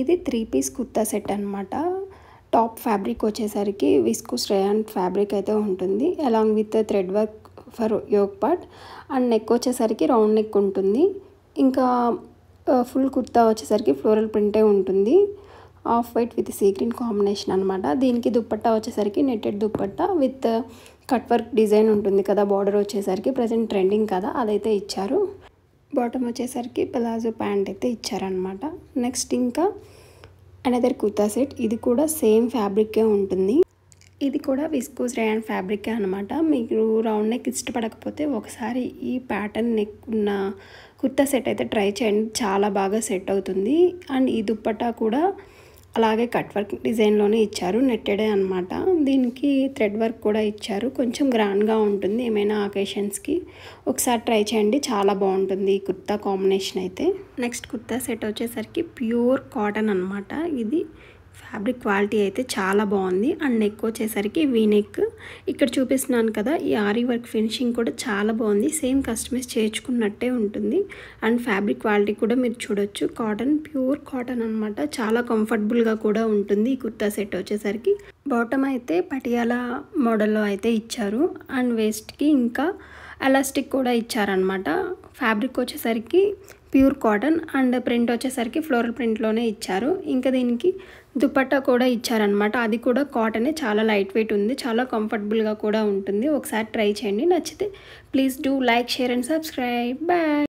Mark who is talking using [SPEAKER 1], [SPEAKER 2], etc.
[SPEAKER 1] ఇది 3 piece kurta set అనమాట. Top fabric వచ్చేసరికి విస్కోస్ రేయాన్ ఫ్యాబ్రిక్ అయితే ఉంటుంది. Along with thread work for yoke part and neck వచ్చేసరికి రౌండ్ నెక్ ఉంటుంది. ఇంకా ఫుల్ కుర్తా వచ్చేసరికి ఫ్లోరల్ ప్రింటే ఉంటుంది. Off white with sea green combination అనమాట. దీనికి దుప్పట్టా వచ్చేసరికి netted dupatta with cut work design ఉంటుంది కదా, బార్డర్ వచ్చేసరికి ప్రజెంట్ ట్రెండింగ్ కదా, అదైతే ఇచ్చారు. బాటమ్ వచ్చేసరికి ప్లాజో ప్యాంట్ అయితే ఇచ్చారనమాట. నెక్స్ట్ ఇంకా అనదర్ కుర్తా సెట్. ఇది కూడా సేమ్ ఫ్యాబ్రికే ఉంటుంది. ఇది కూడా విస్కోస్ రేయాన్ ఫ్యాబ్రికే అనమాట. మీరు రౌండ్ నెక్ ఇష్టపడకపోతే ఒకసారి ఈ ప్యాటర్న్ నెక్ ఉన్న కుర్తా సెట్ అయితే ట్రై చేయండి, చాలా బాగా సెట్ అవుతుంది. అండ్ ఈ దుప్పట్టా కూడా అలాగే కట్ వర్క్ డిజైన్లోనే ఇచ్చారు, నెట్టెడే అనమాట. దీనికి థ్రెడ్ వర్క్ కూడా ఇచ్చారు, కొంచెం గ్రాండ్గా ఉంటుంది ఏమైనా అకేషన్స్కి. ఒకసారి ట్రై చేయండి, చాలా బాగుంటుంది ఈ కుర్తా కాంబినేషన్ అయితే. నెక్స్ట్ కుర్తా సెట్ వచ్చేసరికి ప్యూర్ కాటన్ అనమాట. ఇది ఫ్యాబ్రిక్ క్వాలిటీ అయితే చాలా బాగుంది. అండ్ నెక్ వచ్చేసరికి వీ నెక్. ఇక్కడ చూపిస్తున్నాను కదా, ఈ ఆరీ వర్క్ ఫినిషింగ్ కూడా చాలా బాగుంది, సేమ్ కస్టమైజ్ చేయించుకున్నట్టే ఉంటుంది. అండ్ ఫ్యాబ్రిక్ క్వాలిటీ కూడా మీరు చూడొచ్చు, కాటన్, ప్యూర్ కాటన్ అనమాట. చాలా కంఫర్టబుల్గా కూడా ఉంటుంది ఈ కుర్తా సెట్ వచ్చేసరికి. బాటమ్ అయితే పటియాలా మోడల్లో అయితే ఇచ్చారు. అండ్ వేస్ట్కి ఇంకా ఎలాస్టిక్ కూడా ఇచ్చారనమాట. ఫ్యాబ్రిక్ వచ్చేసరికి ప్యూర్ కాటన్ అండ్ ప్రింట్ వచ్చేసరికి ఫ్లోరల్ ప్రింట్లోనే ఇచ్చారు. ఇంకా దీనికి దుపట్టా కూడా ఇచ్చారనమాట. అది కూడా కాటనే, చాలా లైట్ వెయిట్ ఉంది, చాలా కంఫర్టబుల్గా కూడా ఉంటుంది. ఒకసారి ట్రై చేయండి, నచ్చితే please do like, share and subscribe. Bye.